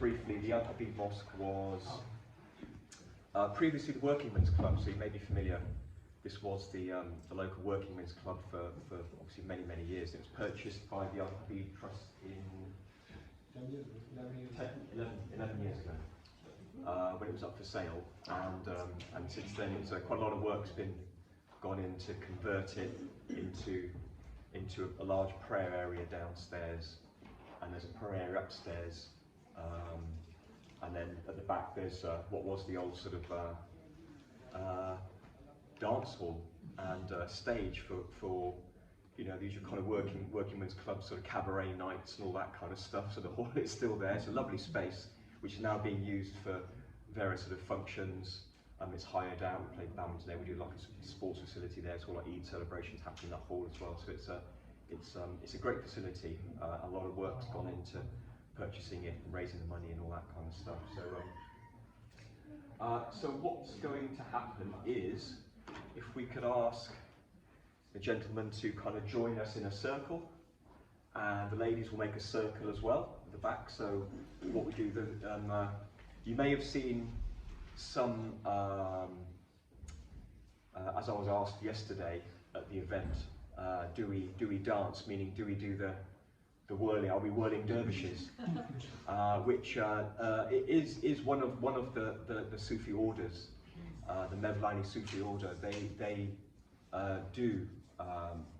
briefly, the Al Habib Mosque was previously the Working Men's Club, so you may be familiar. This was the local Working Men's Club for obviously many, many years. It was purchased by the Al Habib Trust in 11 years ago, when it was up for sale, and since then quite a lot of work's gone in to convert it into a large prayer area downstairs, and there's a prayer area upstairs, and then at the back there's what was the old sort of dance hall and stage for you know, the usual kind of working men's clubs, sort of cabaret nights and all that kind of stuff. So the hall is still there. It's a lovely space which is now being used for various sort of functions. It's hired out. We play badminton there. We do like a sports facility there. So all like Eid celebrations happen in that hall as well. So it's a great facility. A lot of work's gone into purchasing it, and raising the money, and all that kind of stuff. So what's going to happen is, if we could ask the gentlemen to kind of join us in a circle, and the ladies will make a circle as well at the back. So what we do, you may have seen some, as I was asked yesterday at the event, do we dance, meaning do we do the whirling, are we whirling dervishes? Which it is one of the Sufi orders, the Mevlani Sufi order. They do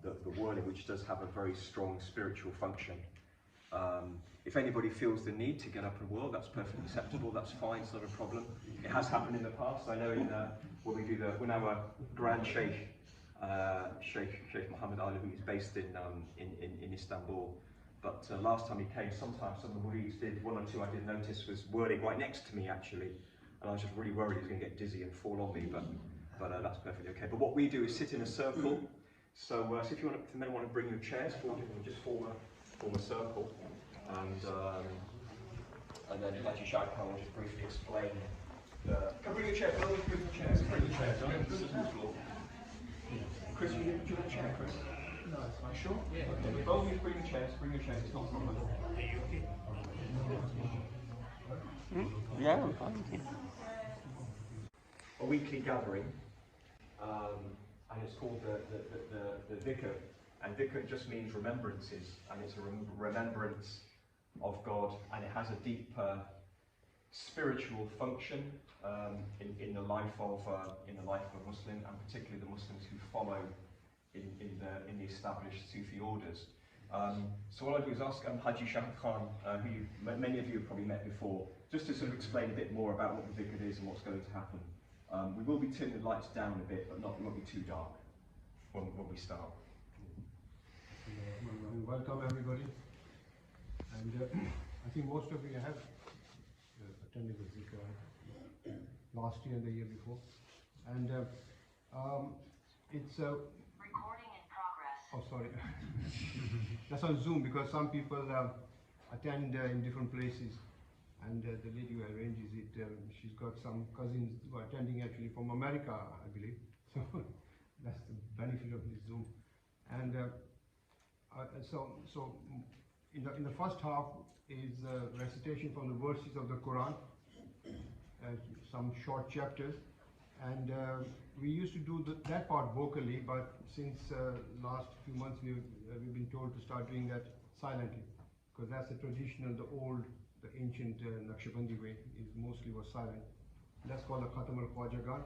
the whirling, which does have a very strong spiritual function. If anybody feels the need to get up and whirl, that's perfectly acceptable. That's fine. It's not a problem. It has happened in the past. I know when our Grand Sheikh Mohammed Ali, who's based in Istanbul. But last time he came, sometimes some of the murids did, one or two I did notice was whirling right next to me actually, and I was just really worried he was going to get dizzy and fall on me, but that's perfectly okay. But what we do is sit in a circle. So if you men want to bring your chairs forward, we'll just form a circle, and then Haji Shah Khan will just briefly explain. Come bring your chair. Bring your chairs. Bring your chairs. Don't put it on the floor. Chris, do you want a chair, Chris? No, it's fine. Sure? Yeah. Okay. Both of you bring your chairs. It's not a problem. Are you okay? Yeah, I'm fine. A weekly gathering, and it's called the dhikr. And dhikr just means remembrances, and it's a remembrance of God, and it has a deep spiritual function in the life of a Muslim, and particularly the Muslims who follow in the established Sufi orders. So what I do is ask Haji Shah Khan, who many of you have probably met before, just to sort of explain a bit more about what the dhikr is and what's going to happen. We will be turning the lights down a bit, but it won't be too dark when we start. Welcome everybody, and I think most of you have attended the dhikr last year and the year before, and it's recording in progress. Oh, sorry. That's on Zoom because some people attend in different places, and the lady who arranges it, she's got some cousins who are attending actually from America, I believe. So that's the benefit of this Zoom. And so in the first half is recitation from the verses of the Quran, some short chapters, and we used to do that part vocally, but since last few months we've been told to start doing that silently, because that's the traditional, the ancient Naqshbandi way, mostly was silent. That's called the Khatam al-Khwajagan.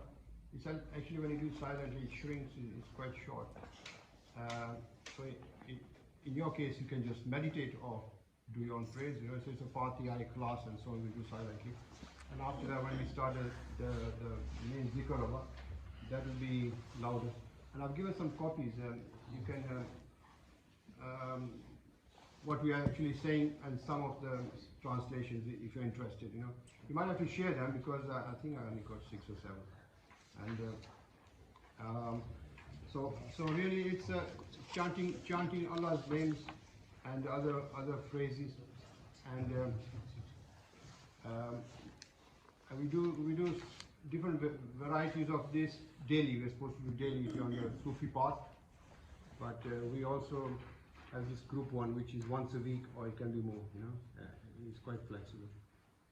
It's actually, when you do silently, it shrinks, it's quite short. So in your case, you can just meditate or do your own praise, so it's a Fatiha class and so on, we do silently. And after that, when we start the main zikr of Allah, that will be louder. And I've given some copies, you can, what we are actually saying, and some of the translations, if you're interested, You might have to share them, because I think I only got 6 or 7. And so really it's chanting Allah's names and other phrases, and we do different varieties of this daily. We're supposed to do daily if you're on the Sufi path, but we also have this group one, which is once a week, or it can be more. It's quite flexible.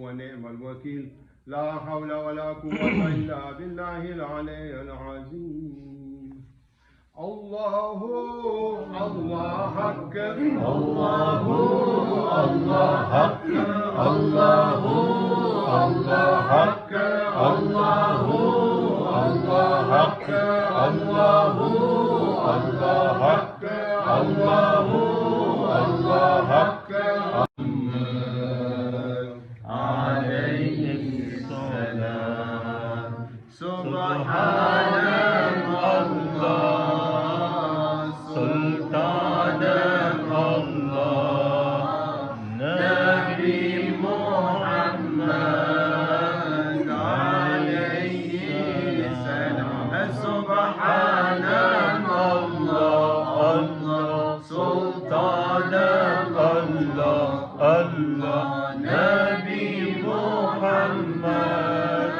ونعم الوكيل لا حول ولا قوة إلا بالله العلي العظيم الله أكبر الله أكبر الله أكبر الله أكبر الله أكبر الله أكبر عليه السلام سبحان الله سلطان الله نبي محمد عليه السلام سبحان الله سلطان الله نبي محمد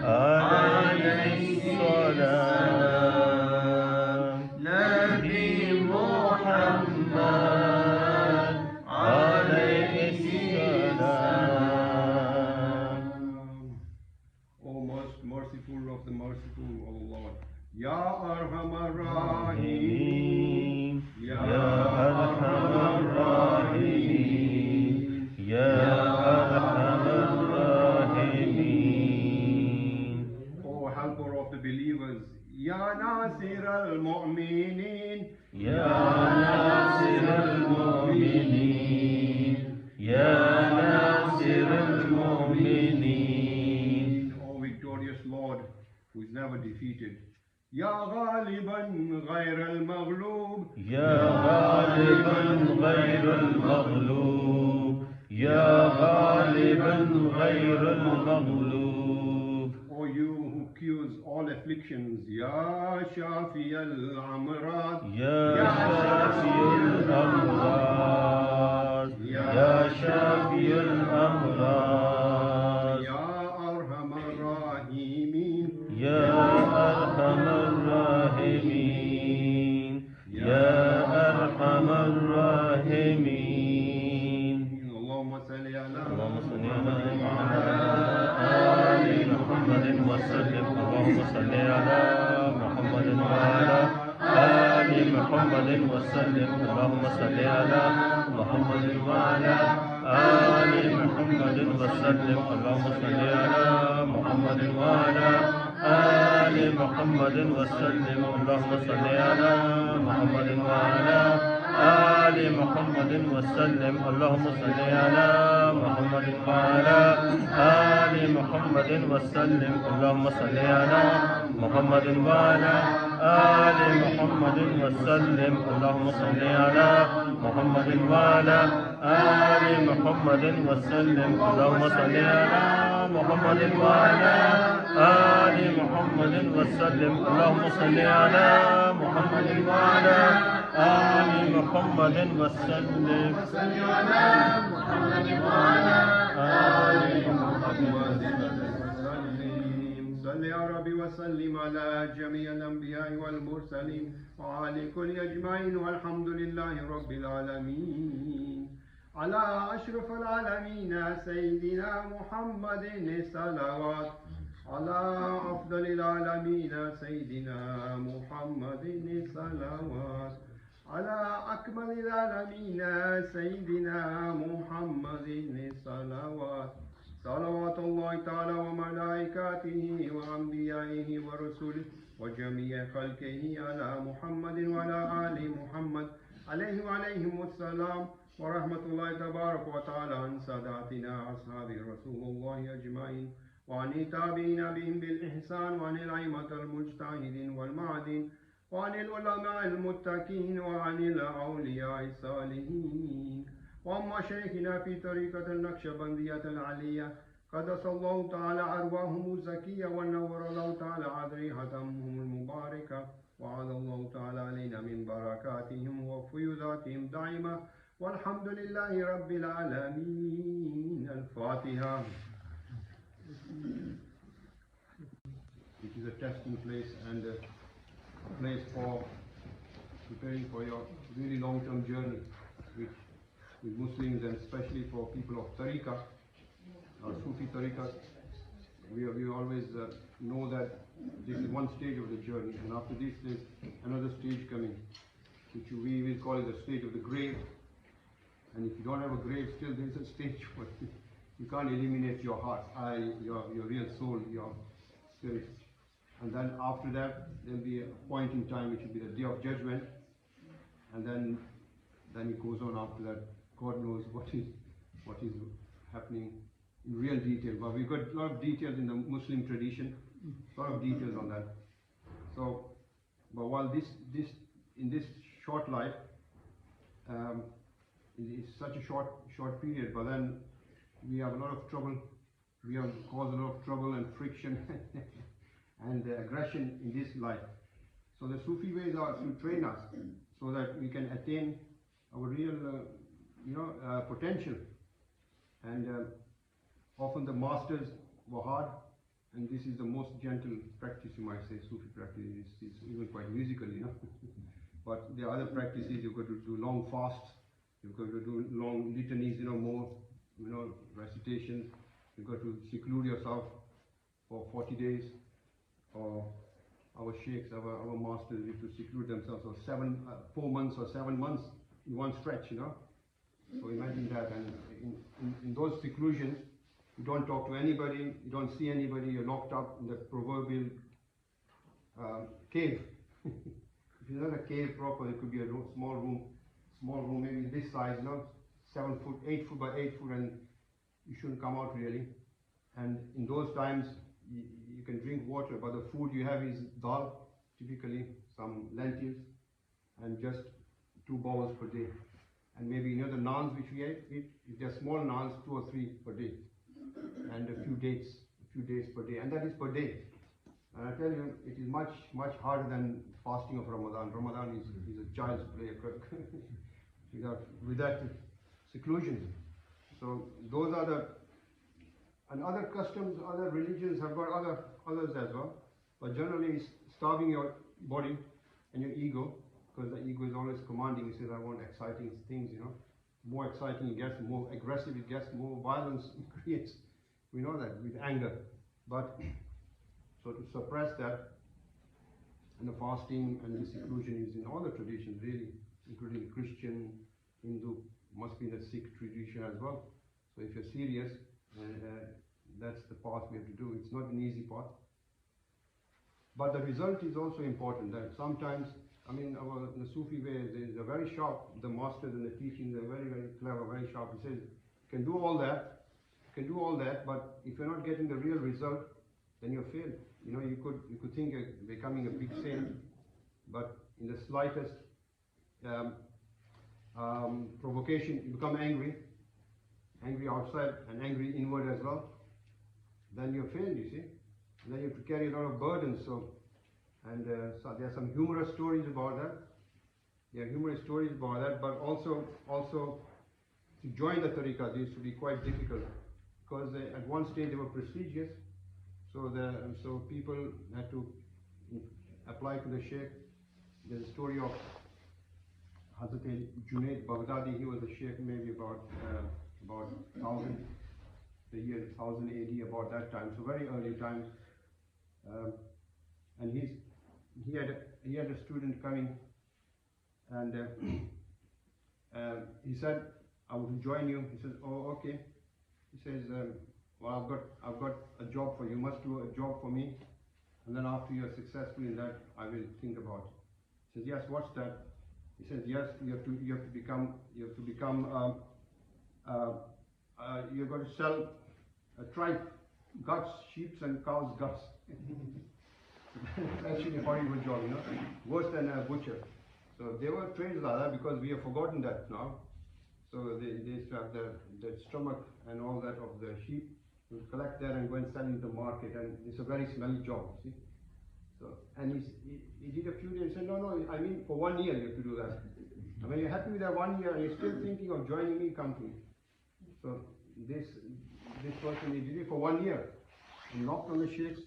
عليه السلام نبي محمد عليه السلام. O most merciful of the merciful, O Lord, Ya Arhamar Rahim, Ya Arhamar Rahim, Ya Arhamar Rahim. O helper of the believers, Ya Nasir al-Mu'minin, Ya Nasir al-Mu'minin, Ya Nasir al-Mu'minin. O victorious Lord, who is never defeated, Ya Ghaliban Ghayr al-Maghlub, Ya Ghaliban Ghayr al-Maghlub, Ya Ghaliban Ghayr al-Maghlub. O you who cures all afflictions, Ya Shafi al-Amrad, Ya Shafi al-Amrad, Ya Shafi al-Amrad, Ya Arhamar Rahimin, Ya Arhamar Rahimin, Ya Arhamar Rahimin. Allahumma salli ala اللهم صل على آل محمد وسلم اللهم صل على محمد وعلى آل محمد وسلم اللهم صل على محمد وعلى آل محمد وسلم اللهم صل على محمد وعلى آل محمد وسلم اللهم صل على محمد وعلى آل محمد وسلم اللهم صل على محمد وعلى آل محمد وسلم اللهم صل على محمد وعلى آل محمد وسلم اللهم صل على محمد وعلى آل محمد وسلم اللهم صل على محمد وعلى آل محمد وسلم اللهم صل على محمد وعلى آل محمد وسلم صل يا ربي وسلم على جميع الأنبياء والمرسلين وعلى كل أجمعين والحمد لله رب العالمين. على أشرف العالمين سيدنا محمد صلوات، على أفضل العالمين سيدنا محمد صلوات، على أكمل العالمين سيدنا محمد صلوات. صلوات الله تعالى وملائكته وأنبيائه ورسله وجميع خلقه على محمد وعلى آل محمد عليهم السلام ورحمة الله تبارك وتعالى عن ساداتنا أصحاب رسول الله أجمعين وعن التابعين بهم بالإحسان وعن الأئمة المجتهدين والمعدين وعن العلماء المتقين وعن الأولياء الصالحين وعن مشايخنا في طريقة النقشبندية العلية قدس الله تعالى أرواحهم الزكية ونور الله تعالى أضرحتهم المباركة وعلى الله تعالى علينا من بركاتهم وفيوضاتهم دائمة Walhamdulillahi Rabbil Alameen. Al-Fatiha. It is a testing place and a place for preparing for your really long-term journey with Muslims, and especially for people of Tariqah or Sufi Tariqah. We always know that this is one stage of the journey, and after this there's another stage coming, which we will call it the stage of the grave. And if you don't have a grave, still there's a stage where you can't eliminate your heart, your real soul, your spirit. And then after that, there'll be a point in time which will be the day of judgment, and then it goes on after that. God knows what is happening in real detail. But we've got a lot of details in the Muslim tradition, a lot of details on that. So, but while in this short life, it's such a short period, but then we have a lot of trouble. We have caused a lot of trouble and friction and aggression in this life. So the Sufi ways are to train us so that we can attain our real, potential. And often the masters were hard, and this is the most gentle practice, you might say. Sufi practice is even quite musical, But there are other practices. You've got to do long fasts. You've got to do long litanies, more, recitations. You've got to seclude yourself for 40 days. Or our sheikhs, our masters, used to seclude themselves for 4 months or 7 months in one stretch, So imagine that. And in those seclusions, you don't talk to anybody, you don't see anybody, you're locked up in the proverbial cave. If it's not a cave proper, it could be a small room maybe this size, 7 foot, 8 foot by 8 foot, and you shouldn't come out really. And in those times, you can drink water, but the food you have is dal, typically some lentils, and just 2 bowls per day. And maybe the naans which we eat, if they're small naans, 2 or 3 per day, and a few dates per day, and that is per day. And I tell you, it is much harder than fasting of Ramadan. Ramadan is a child's play with that seclusion. So those are and other customs, other religions have got others as well. But generally, it's starving your body and your ego, because the ego is always commanding. It says, I want exciting things, More exciting it gets, more aggressive it gets, more violence it creates. We know that with anger. But so to suppress that, and the fasting and the seclusion is in all the traditions really, including Christian, Hindu, must be in the Sikh tradition as well. So if you're serious, that's the path we have to do. It's not an easy path. But the result is also important. That sometimes, the Sufi way is a very sharp, the masters and the teachings are very, very clever, very sharp. He says, you can do all that, but if you're not getting the real result, then you're failed. You could think of becoming a big saint, but in the slightest provocation, you become angry outside and angry inward as well, then you're failed, you see. And then you have to carry a lot of burdens. So there are some humorous stories about that. But also to join the tariqah used to be quite difficult, because at one stage they were prestigious. So people had to apply to the sheikh. There's a story of Hazrat Junaid Baghdadi. He was a sheikh maybe about 1000, the year 1000 AD, about that time. So very early times. And he had a student coming, and he said, I will join you. He says, oh, okay. He says, well, I've got a job for you. You must do a job for me, and then after you're successful in that, I will think about it. He says, yes, what's that? He says, yes, you have to become you're going to sell a tripe, guts, sheep and cows' guts. That's actually a horrible job, worse than a butcher. So they were trained like that, because we have forgotten that now. So they used to have the stomach and all that of the sheep, to collect that and go and sell in the market, and it's a very smelly job, see. So, and he did a few days, he said, no, I mean for 1 year you have to do that. I mean, you're happy with that 1 year and you're still thinking of joining me, come to me. So this person, he did it for 1 year. He knocked on the Sheikh's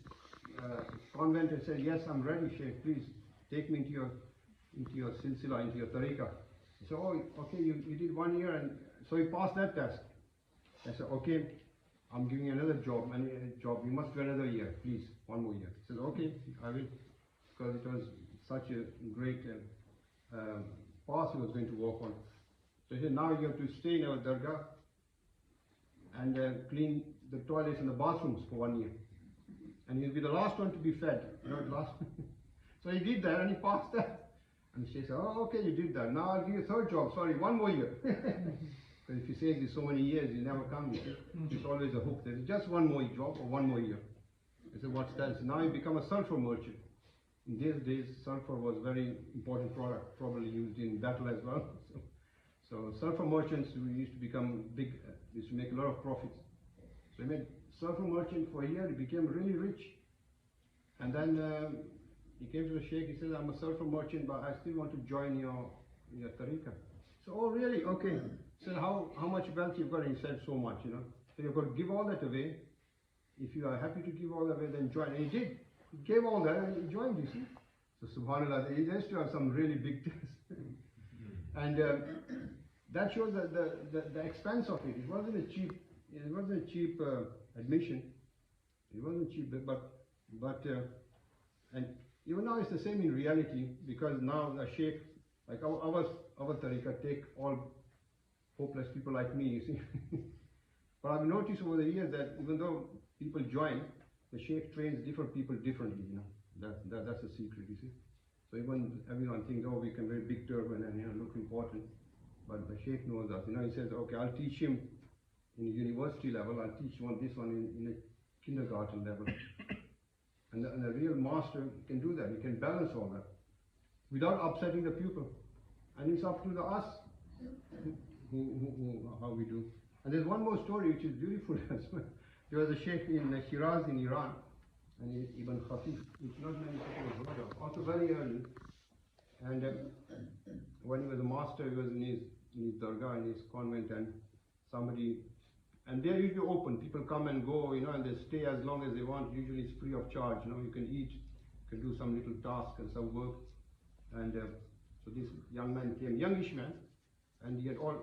convent and said, yes, I'm ready, Sheikh, please take me into your silsila, into your tariqah. He said, oh, okay, you did 1 year, and so he passed that test. I said, okay, I'm giving you another job, you must do another year, please, 1 more year. He said, okay, I will, because it was such a great path he was going to work on. So he said, now you have to stay in our dargah and clean the toilets and the bathrooms for 1 year. And you'll be the last one to be fed, the last. So he did that and he passed that. And she said, oh, okay, you did that. Now I'll give you a third job, sorry, 1 more year. Because if you say this so many years, you never come, you see. It's always a hook. There's just 1 more job or 1 more year. I said, what's that? So now you become a sulfur merchant. In these days, sulfur was a very important product, probably used in battle as well. So sulfur merchants used to become big, used to make a lot of profits. So he made sulfur merchant for a year, he became really rich. And then he came to the Sheikh, he said, I'm a sulfur merchant, but I still want to join your tariqah. So, oh really? Okay. He said, how much wealth you've got? And he said, so much, So you've got to give all that away. If you are happy to give all that away, then join. And he did. He gave all that and he joined, you see. So subhanAllah, he used to have some really big tests. And that shows that the expense of it. It wasn't a cheap admission. It wasn't cheap, but and even now it's the same in reality, because now the Sheikh, like our tariqah, take all hopeless people like me, you see. But I've noticed over the years that even though people join, the Sheikh trains different people differently, That's the secret, you see. So even everyone thinks, oh, we can wear big turban and look important. But the Sheikh knows that, he says, okay, I'll teach him in a university level, I'll teach this one in a kindergarten level. And the real master can do that, he can balance all that without upsetting the pupil. And it's up to us how we do. And there's one more story which is beautiful as well. There was a Sheikh in Shiraz in Iran, and Ibn Khafif, which not many people have heard of, also very early. And when he was a master, he was in his dargah, in his convent, and they're usually open. People come and go, and they stay as long as they want. Usually it's free of charge, you can eat, you can do some little task and some work. And so this young man came, youngish man, and he had all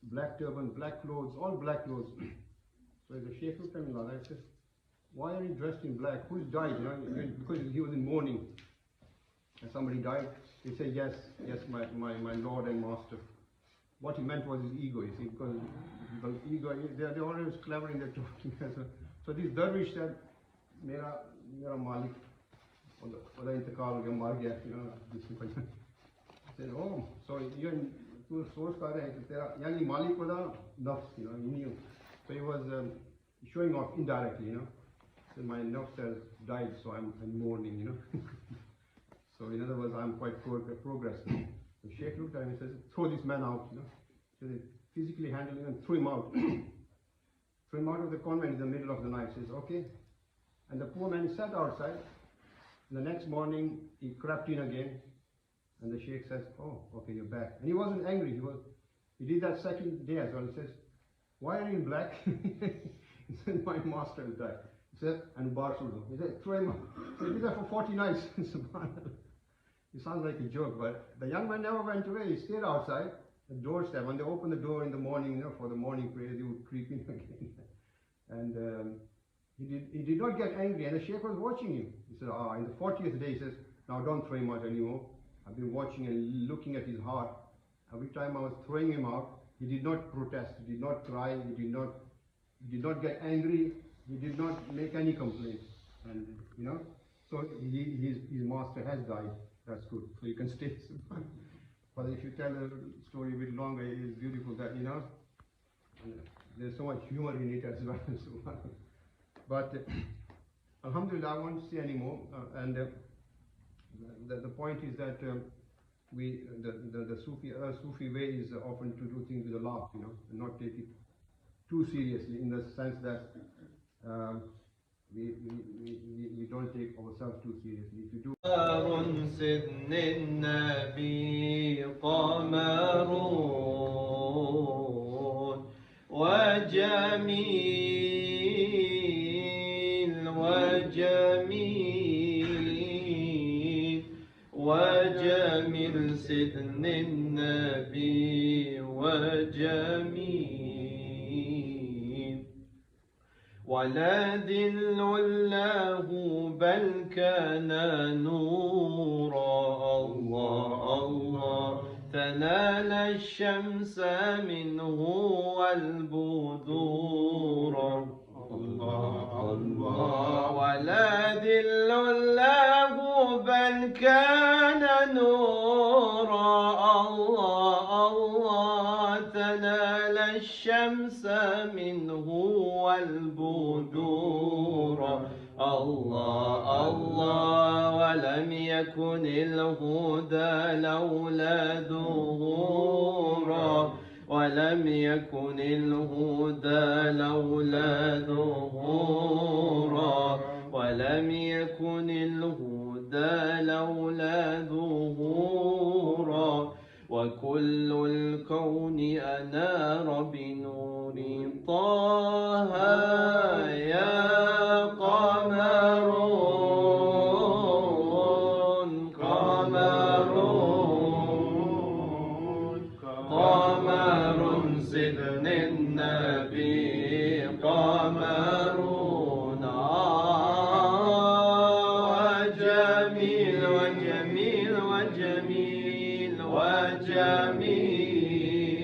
black turban, black clothes, all black clothes. So the Sheikh looked at me like that, said, why are you dressed in black? Who's died? Because he was in mourning. And somebody died. He said, yes, my Lord and Master. What he meant was his ego, you see, because the ego, they're always clever in their talking. So this dervish said, Mera Malik, Oda intikal ho gaya, mar gaya, this said, oh, so you soch kar rahe hai, tera, yani Malik oda nafs, he knew. So he was showing off indirectly, So my nafs has died, so I'm mourning, So in other words, I'm quite progressed. The Sheikh looked at him and says, throw this man out, So they physically handled him and threw him out. Threw him out of the convent in the middle of the night. Says, okay. And the poor man sat outside. The next morning, he crept in again. And the Sheikh says, oh, okay, you're back. And he wasn't angry. He did that second day as well. He says, why are you in black? He said, my master has died. He said, and Barsuldo. He said, throw him out. So he did that for 40 nights. It sounds like a joke, but the young man never went away. He stayed outside the doorstep. When they opened the door in the morning, for the morning prayer, they would creep in again. And he did not get angry, and the Sheikh was watching him. He said, in the 40th day, he says, now don't throw him out anymore. I've been watching and looking at his heart. Every time I was throwing him out, he did not protest, he did not cry, he did not get angry, he did not make any complaint. And so his master has died. That's good. So you can stay. But if you tell the story a bit longer, it is beautiful that, there's so much humor in it as well. But Alhamdulillah, I won't say anymore. And the point is that the Sufi way is often to do things with a laugh, and not take it too seriously, in the sense that we don't to take ourselves too seriously. If you do, سن النبي قمرون وجميل وجميل وجميل سن النبي وجميل ولا ذل له بل كان نورا الله الله تنال الشمس منه والبذور الله الله ولا ذل له بل كان نورا الله الله تنال الشمس منه والبذور الله الله ولم يكن الهدى لولا ظهورا ولم يكن الهدى لولا ظهورا ولم يكن الهدى لولا ظهورا وكل الكون أنار بنور طه يا قمرون قمرون قمر سن النبي قمرون وجميل وجميل وجميل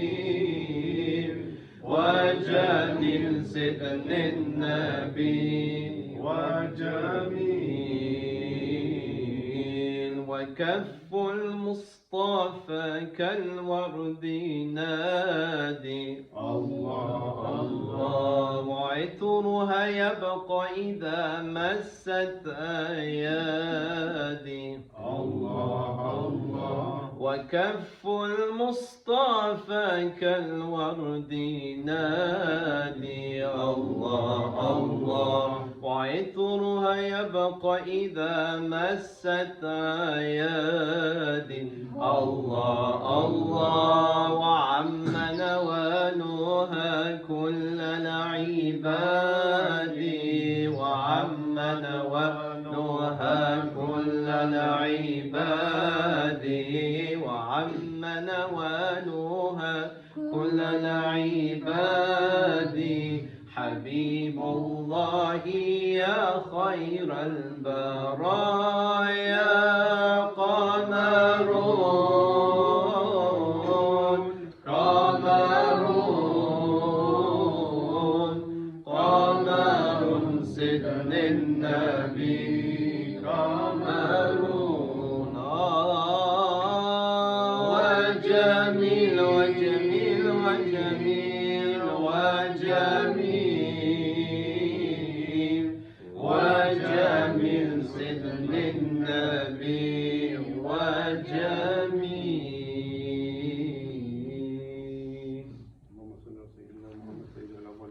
وجميل وجميل سن النبي وجميل وكف المصطفى كالورد نادي الله الله وعطرها يبقى إذا مست أيادي الله الله وكف المصطفى كالورد نادي الله الله وعطرها يبقى إذا مست أيادي الله الله وعم نوالها كل العباد وعم نوالها كل العباد وعم نوالها كل العباد حبيب الله يا خير البرايا قمرون قمرون قمر سن النبي قمرون وجميل وجميل وجميل وجميل وجميل سن النبي وجميل